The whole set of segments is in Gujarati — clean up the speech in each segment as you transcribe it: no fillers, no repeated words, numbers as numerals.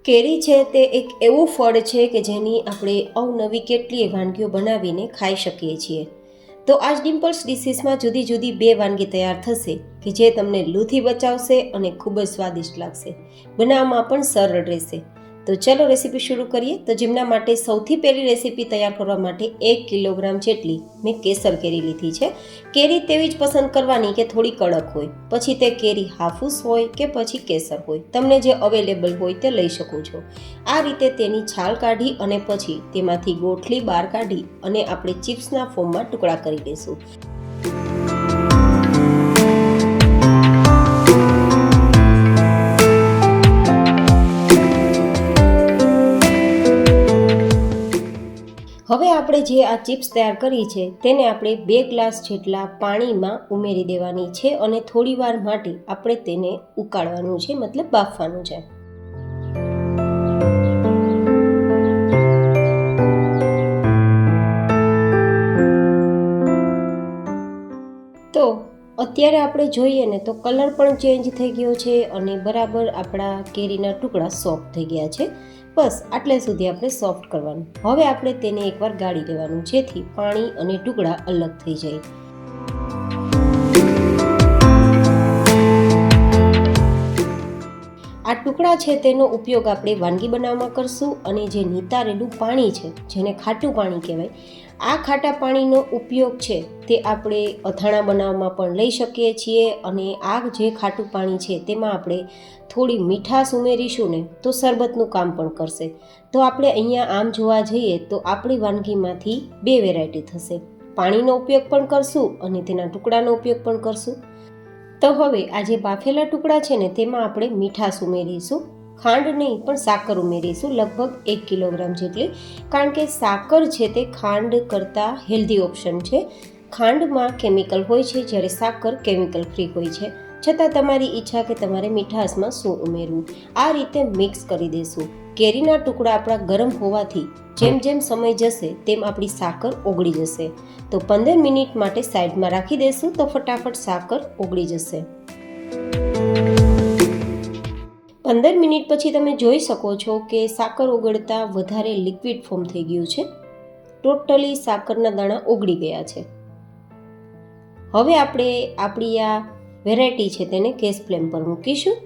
કેરી છે તે એક એવું ફળ છે કે જેની આપણે અવનવી કેટલીય વાનગીઓ બનાવીને ખાઈ શકીએ છીએ. તો આજ ડિમ્પલ્સ ડિશીસમાં જુદી જુદી 2 વાનગી તૈયાર થશે કે જે તમને લૂથી બચાવશે અને ખૂબ જ સ્વાદિષ્ટ લાગશે. બનાવવામાં પણ સરળ રહેશે. તો ચલો રેસીપી શરૂ કરીએ. તો જેમના માટે સૌથી પહેલી રેસીપી તૈયાર કરવા માટે 1 કિલોગ્રામ જેટલી મેં કેસર કેરી લીધી છે. કેરી તેવી જ પસંદ કરવાની કે થોડી કડક હોય, પછી તે કેરી હાફૂસ હોય કે પછી કેસર હોય, તમને જે અવેલેબલ હોય તે લઈ શકો છો. આ રીતે તેની છાલ કાઢી અને પછી તેમાંથી ગોઠલી બહાર કાઢી અને આપણે ચિપ્સના ફોર્મમાં ટુકડા કરી લઈશું. હવે આપણે જે આ ચિપ્સ તૈયાર કરી છે તેને આપણે 2 ગ્લાસ જેટલા પાણીમાં ઉમેરી દેવાની છે અને થોડી વાર માટે આપણે તેને ઉકાળવાનું છે, મતલબ બાફવાનું છે. તો અત્યારે આપણે જોઈએ ને તો કલર પણ ચેન્જ થઈ ગયો છે અને બરાબર આપણા કેરીના ટુકડા સોફ્ટ થઈ ગયા છે. બસ આટલે સુધી આપણે સોફ્ટ કરવાનું. હવે આપણે તેને એકવાર ગાળી લેવાનું જેથી પાણી અને ટુકડા અલગ થઈ જાય. આ ટુકડા છે તેનો ઉપયોગ આપણે વાનગી બનાવવામાં કરશું અને જે નિતારેલું પાણી છે જેને ખાટું પાણી કહેવાય, આ ખાટા પાણીનો ઉપયોગ છે તે આપણે અથાણા બનાવવામાં પણ લઈ શકીએ છીએ અને આ જે ખાટું પાણી છે તેમાં આપણે થોડી મીઠાશ ઉમેરીશું ને તો શરબતનું કામ પણ કરશે. તો આપણે અહીંયા આમ જોવા જઈએ તો આપણી વાનગીમાંથી 2 વેરાયટી થશે. પાણીનો ઉપયોગ પણ કરશું અને તેના ટુકડાનો ઉપયોગ પણ કરશું. તો હવે આ જે બાફેલા ટુકડા છે ને તેમાં આપણે મીઠાશ ઉમેરીશું. ખાંડ નહીં પણ સાકર ઉમેરીશું, લગભગ 1 કિલોગ્રામ જેટલી, કારણ કે સાકર છે તે ખાંડ કરતાં હેલ્ધી ઓપ્શન છે. ખાંડમાં કેમિકલ હોય છે જ્યારે સાકર કેમિકલ ફ્રી હોય છે. છતાં તમારી ઈચ્છા કે તમારે મીઠાશમાં શું ઉમેરવું, આ રીતે મિક્સ કરી દઈશું. કેરીના ટુકડા આપણા ગરમ હોવાથી જેમ જેમ સમય જશે તેમ આપણી સાકર ઓગળી જશે. તો 15 મિનિટ માટે સાઈડમાં રાખી દઈશું તો ફટાફટ સાકર ઓગળી જશે. 15 મિનિટ પછી તમે જોઈ શકો છો કે સાકર ઓગળતા વધારે લિક્વિડ ફોર્મ થઈ ગયું છે. ટોટલી સાકરના દાણા ઓગળી ગયા છે. હવે આપણે આપણી આ વેરાયટી છે તેને ગેસ ફ્લેમ પર મૂકીશું.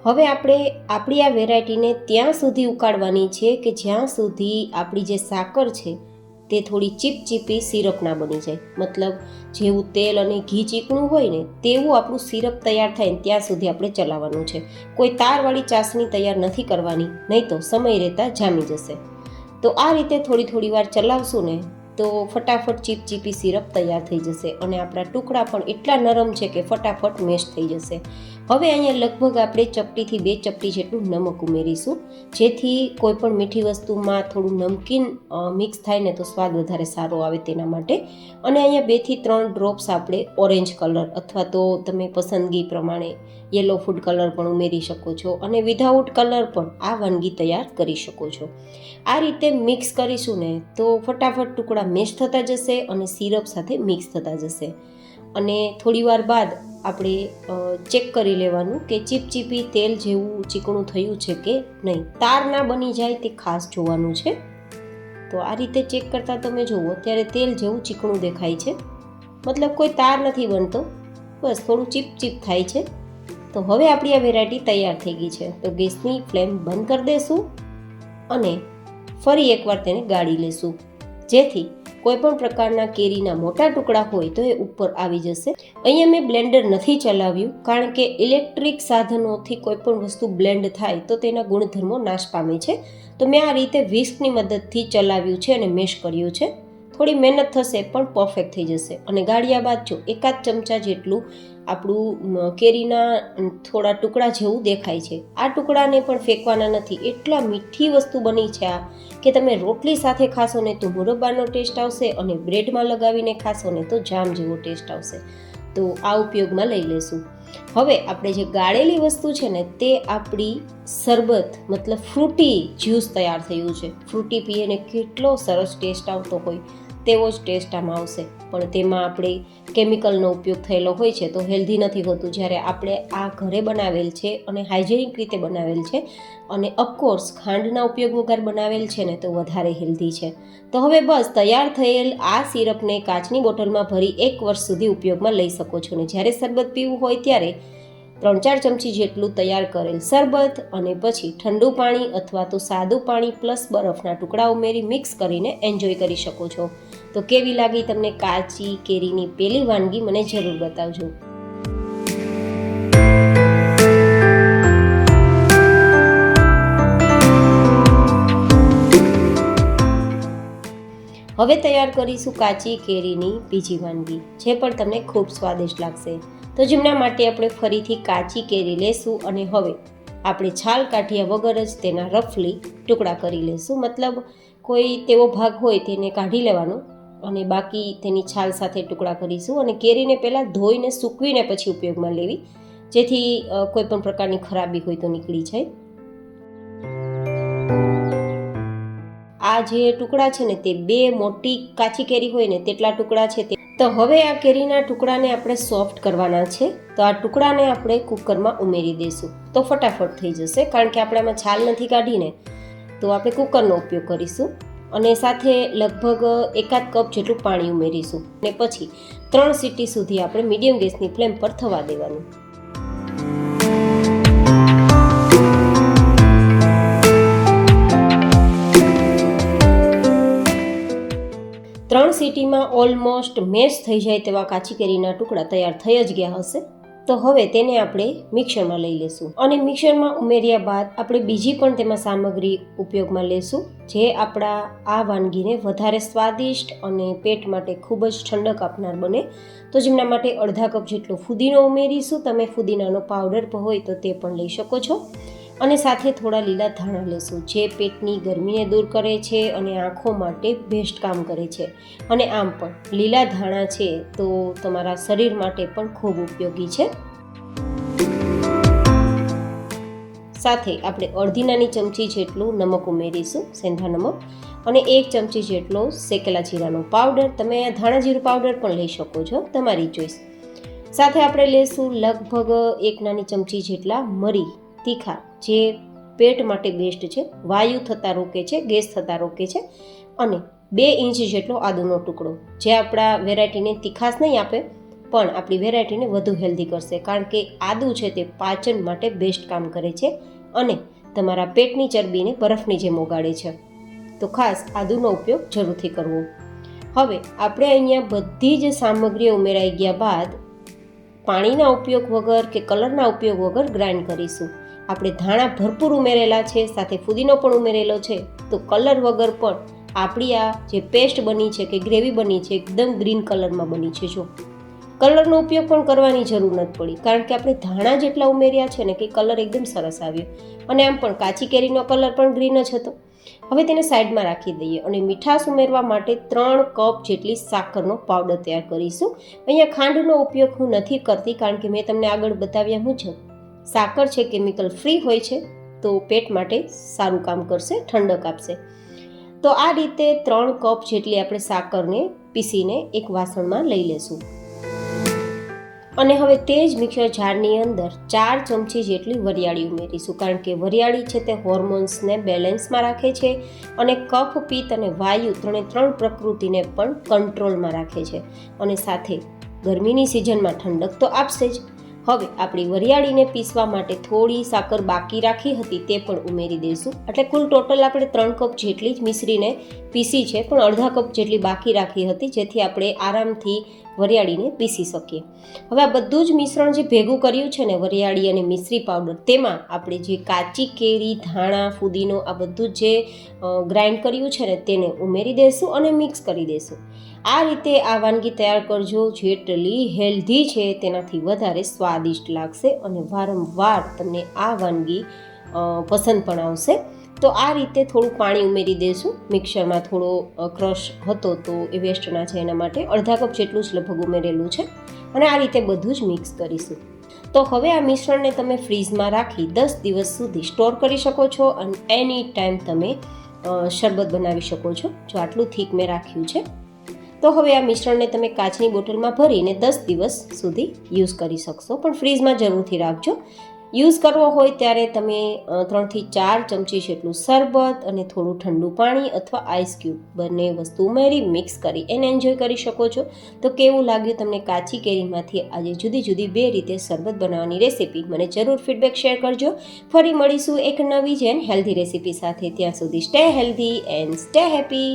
હવે આપણે આપણી આ વેરાયટીને ત્યાં સુધી ઉકાળવાની છે કે જ્યાં સુધી આપણી જે સાકર છે તે થોડી ચીપચીપી સિરપ ના બની જાય. મતલબ જેવું તેલ અને ઘી ચીકણું હોય ને તેવું આપણું સિરપ તૈયાર થાય ને ત્યાં સુધી આપણે ચલાવવાનું છે. કોઈ તારવાળી ચાસણી તૈયાર નથી કરવાની, નહીં તો સમય રહેતા જામી જશે. તો આ રીતે થોડી વાર ચલાવશું ને તો ફટાફટ ચીપચીપી સિરપ તૈયાર થઈ જશે અને આપણા ટુકડા પણ એટલા નરમ છે કે ફટાફટ મેશ થઈ જશે. હવે અહીંયા લગભગ આપણે ચપટીથી 2 ચપટી જેટલું નમક ઉમેરીશું જેથી કોઈ પણ મીઠી વસ્તુમાં થોડું નમકીન મિક્સ થાય ને તો સ્વાદ વધારે સારો આવે તેના માટે. અને અહીંયા 2 થી 3 ડ્રોપ્સ આપણે ઓરેન્જ કલર અથવા તો તમે પસંદગી પ્રમાણે યલો ફૂડ કલર પણ ઉમેરી શકો છો અને વિધાઉટ કલર પણ આ વાનગી તૈયાર કરી શકો છો. આ રીતે મિક્સ કરીશું ને તો ફટાફટ ટુકડા મેશ થતા જશે અને સિરપ સાથે મિક્સ થતા જશે. અને થોડી વાર બાદ આપણે ચેક કરી લેવાનું કે ચીપચીપી તેલ જેવું ચીકણું થયું છે કે નહીં. તાર ના બની જાય તે ખાસ જોવાનું છે. તો આ રીતે ચેક કરતાં તમે જુઓ ત્યારે તેલ જેવું ચીકણું દેખાય છે, મતલબ કોઈ તાર નથી બનતો, બસ થોડું ચીપ થાય છે. તો હવે આપણી આ વેરાયટી તૈયાર થઈ ગઈ છે. તો ગેસની ફ્લેમ બંધ કરી દઈશું અને ફરી એકવાર તેને ગાળી લેશું જેથી કોઈ પણ પ્રકારના કેરીના મોટા ટુકડા હોય તો એ ઉપર આવી જશે. અહીંયા મેં બ્લેન્ડર નથી ચલાવ્યું કારણ કે ઇલેક્ટ્રિક સાધનોથી કોઈ પણ વસ્તુ બ્લેન્ડ થાય તો તેના ગુણધર્મો નાશ પામે છે. તો મેં આ રીતે વિસ્કની મદદથી ચલાવ્યું છે અને મેશ કર્યું છે. થોડી મહેનત થશે પણ પરફેક્ટ થઈ જશે. અને ગાળ્યા બાદ જો 1 ચમચા જેટલું આપણું કેરીના થોડા ટુકડા જેવું દેખાય છે. આ ટુકડાને પણ ફેંકવાના નથી. એટલા મીઠી વસ્તુ બની છે આ કે તમે રોટલી સાથે ખાશો ને તો મુરબ્બાનો ટેસ્ટ આવશે અને બ્રેડમાં લગાવીને ખાશો ને તો જામ જેવો ટેસ્ટ આવશે. તો આ ઉપયોગમાં લઈ લેશું. હવે આપણે જે ગાળેલી વસ્તુ છે ને તે આપણી શરબત મતલબ ફ્રૂટી જ્યુસ તૈયાર થયું છે. ફ્રૂટી પીએ ને કેટલો સરસ ટેસ્ટ આવતો હોય તેવો જ ટેસ્ટ આમાં આવશે, પણ તેમાં આપણે કેમિકલનો ઉપયોગ થયેલો હોય છે તો હેલ્ધી નથી હોતું. જ્યારે આપણે આ ઘરે બનાવેલ છે અને હાઇજેનિક રીતે બનાવેલ છે અને ઓફકોર્સ ખાંડના ઉપયોગ વગર બનાવેલ છે ને તો વધારે હેલ્ધી છે. તો હવે બસ તૈયાર થયેલ આ સિરપને કાચની બોટલમાં ભરી 1 વર્ષ સુધી ઉપયોગમાં લઈ શકો છો. ને જ્યારે શરબત પીવું હોય ત્યારે 3-4 ચમચી જેટલું તૈયાર કરેલ શરબત અને પછી ઠંડુ પાણી અથવા તો સાદું પાણી પ્લસ બરફના ટુકડા ઉમેરી મિક્સ કરીને એન્જોય કરી શકો છો. તો કેવી લાગી તમને કાચી કેરીની પેલી વાનગી મને જરૂર બતાવજો. હવે તૈયાર કરીશું કાચી કેરીની બીજી વાનગી, જે પણ તમને ખૂબ સ્વાદિષ્ટ લાગશે. તો જેમના માટે આપણે ફરીથી કાચી કેરી લેશું અને હવે આપણે છાલ કાઢ્યા વગર જ તેના રફલી ટુકડા કરી લેશું. મતલબ કોઈ તેવો ભાગ હોય તેને કાઢી લેવાનો અને બાકી તેની છાલ સાથે ટુકડા કરીશું. અને કેરીને પહેલાં ધોઈને સૂકવીને પછી ઉપયોગમાં લેવી, જેથી કોઈ પણ પ્રકારની ખરાબી હોય તો નીકળી જાય. આ જે ટુકડા છે ને તે 2 મોટી કાચી કેરી હોય ને તેટલા ટુકડા છે. તો હવે આ કેરીના ટુકડાને આપણે સોફ્ટ કરવાના છે. તો આ ટુકડાને આપણે કુકરમાં ઉમેરી દઈશું તો ફટાફટ થઈ જશે, કારણ કે આપણે આમાં છાલ નથી કાઢીને. તો આપણે કુકરનો ઉપયોગ કરીશું અને સાથે લગભગ 1 કપ જેટલું પાણી ઉમેરીશું અને પછી 3 સીટી સુધી આપણે મીડિયમ ગેસની ફ્લેમ પર થવા દેવાનું. 3 સીટીમાં ઓલમોસ્ટ મેશ થઈ જાય તેવા કાચી કેરીના ટુકડા તૈયાર થઈ જ ગયા હશે. તો હવે તેને આપણે મિક્સરમાં લઈ લેશું અને મિક્સરમાં ઉમેર્યા બાદ આપણે બીજી પણ તેમાં સામગ્રી ઉપયોગમાં લેશું, જે આપણા આ વાનગીને વધારે સ્વાદિષ્ટ અને પેટ માટે ખૂબ જ ઠંડક આપનાર બને. તો જેમના માટે અડધા કપ જેટલો ફુદીનો ઉમેરીશું. તમે ફુદીનાનો પાવડર હોય તો તે પણ લઈ શકો છો. અને સાથે થોડા લીલા ધાણા લેશું, જે પેટની ગરમીને દૂર કરે છે અને આંખો માટે બેસ્ટ કામ કરે છે. અને આમ પણ લીલા ધાણા છે તો તમારા શરીર માટે પણ ખૂબ ઉપયોગી છે. સાથે આપણે અડધી નાની ચમચી જેટલું નમક ઉમેરીશું, સેંધા નમક, અને 1 ચમચી જેટલો શેકેલા જીરાનો પાવડર. તમે ધાણા જીરું પાવડર પણ લઈ શકો છો, તમારી ચોઈસ. સાથે આપણે લેશું લગભગ 1 નાની ચમચી જેટલા મરી તીખા, જે પેટ માટે બેસ્ટ છે, વાયુ થતાં રોકે છે, ગેસ થતાં રોકે છે. અને 2 ઇંચ જેટલો આદુનો ટુકડો, જે આપણા વેરાયટીને તીખાશ નહીં આપે પણ આપણી વેરાયટીને વધુ હેલ્ધી કરશે, કારણ કે આદુ છે તે પાચન માટે બેસ્ટ કામ કરે છે અને તમારા પેટની ચરબીને બરફની જેમ ઓગાળે છે. તો ખાસ આદુનો ઉપયોગ જરૂરથી કરવો. હવે આપણે અહીંયા બધી જ સામગ્રીઓ ઉમેરાઈ ગયા બાદ પાણીના ઉપયોગ વગર કે કલરના ઉપયોગ વગર ગ્રાઇન્ડ કરીશું. આપણે ધાણા ભરપૂર ઉમેરેલા છે, સાથે ફુદીનો પણ ઉમેરેલો છે, તો કલર વગર પણ આપણી આ જે પેસ્ટ બની છે કે ગ્રેવી બની છે એકદમ ગ્રીન કલરમાં બની છે. જો કલરનો ઉપયોગ પણ કરવાની જરૂર નથી પડી, કારણ કે આપણે ધાણા જેટલા ઉમેર્યા છે ને કે કલર એકદમ સરસ આવ્યો. અને આમ પણ કાચી કેરીનો કલર પણ ગ્રીન જ હતો. હવે તેને સાઈડમાં રાખી દઈએ અને મીઠાશ ઉમેરવા માટે 3 કપ જેટલી સાકરનો પાવડર તૈયાર કરીશું. અહીંયા ખાંડનો ઉપયોગ હું નથી કરતી, કારણ કે મેં તમને આગળ બતાવ્યા મુજબ સાકર છે કેમિકલ ફ્રી હોય છે, તો પેટ માટે સારું કામ કરશે, ઠંડક આપશે. તો આ રીતે 3 કપ જેટલી આપણે સાકરને પીસીને એક વાસણમાં લઈ લેશું. અને હવે તે જ મિક્સર જારની અંદર 4 ચમચી જેટલી વરિયાળી ઉમેરીશું, કારણ કે વરિયાળી છે તે હોર્મોન્સને બેલેન્સમાં રાખે છે અને કફ, પિત્ત અને વાયુ ત્રણે પ્રકૃતિને પણ કંટ્રોલમાં રાખે છે અને સાથે ગરમીની સિઝનમાં ઠંડક તો આપશે જ. હવે આપણી વરિયાળીને પીસવા માટે થોડી સાકર બાકી રાખી હતી તે પણ ઉમેરી દઈશું. એટલે કુલ ટોટલ આપણે 3 કપ જેટલી જ મિશ્રીને પીસી છે, પણ અડધા કપ જેટલી બાકી રાખી હતી, જેથી આપણે આરામથી વરિયાળીને પીસી શકીએ. હવે આ બધું જ મિશ્રણ જે ભેગું કર્યું છે ને, વરિયાળી અને મિશ્રી પાવડર, તેમાં આપણે જે કાચી કેરી, ધાણા, ફુદીનો આ બધું જે ગ્રાઇન્ડ કર્યું છે ને તેને ઉમેરી દઈશું અને મિક્સ કરી દઈશું. આ રીતે આ વાનગી તૈયાર કરજો, જેટલી હેલ્ધી છે તેનાથી વધારે સ્વાદિષ્ટ લાગશે અને વારંવાર તમને આ વાનગી પસંદ પણ આવશે. તો આ રીતે થોડું પાણી ઉમેરી દઈશું. મિક્સરમાં થોડો ક્રશ હતો તો એ વેસ્ટ ના જાય એના માટે અડધા કપ જેટલું જ લગભગ ઉમેરેલું છે અને આ રીતે બધું જ મિક્સ કરીશું. તો હવે આ મિશ્રણને તમે ફ્રીઝમાં રાખી 10 દિવસ સુધી સ્ટોર કરી શકો છો અને એની ટાઈમ તમે શરબત બનાવી શકો છો. જો આટલું થીક મેં રાખ્યું છે. તો હવે આ મિશ્રણને તમે કાચની બોટલમાં ભરીને 10 દિવસ સુધી યુઝ કરી શકશો, પણ ફ્રીઝમાં જરૂરથી રાખજો. યુઝ કરવો હોય ત્યારે તમે 3 થી 4 ચમચી જેટલું શરબત અને થોડું ઠંડુ પાણી અથવા આઈસ ક્યુબ બંને વસ્તુ ઉમેરી મિક્સ કરી એને એન્જોય કરી શકો છો. તો કેવું લાગ્યું તમને કાચી કેરીમાંથી આજે જુદી જુદી 2 રીતે શરબત બનાવવાની રેસીપી? મને જરૂર ફીડબેક શેર કરજો. ફરી મળીશું એક નવી જ એન્ડ હેલ્ધી રેસીપી સાથે. ત્યાં સુધી stay healthy and stay happy.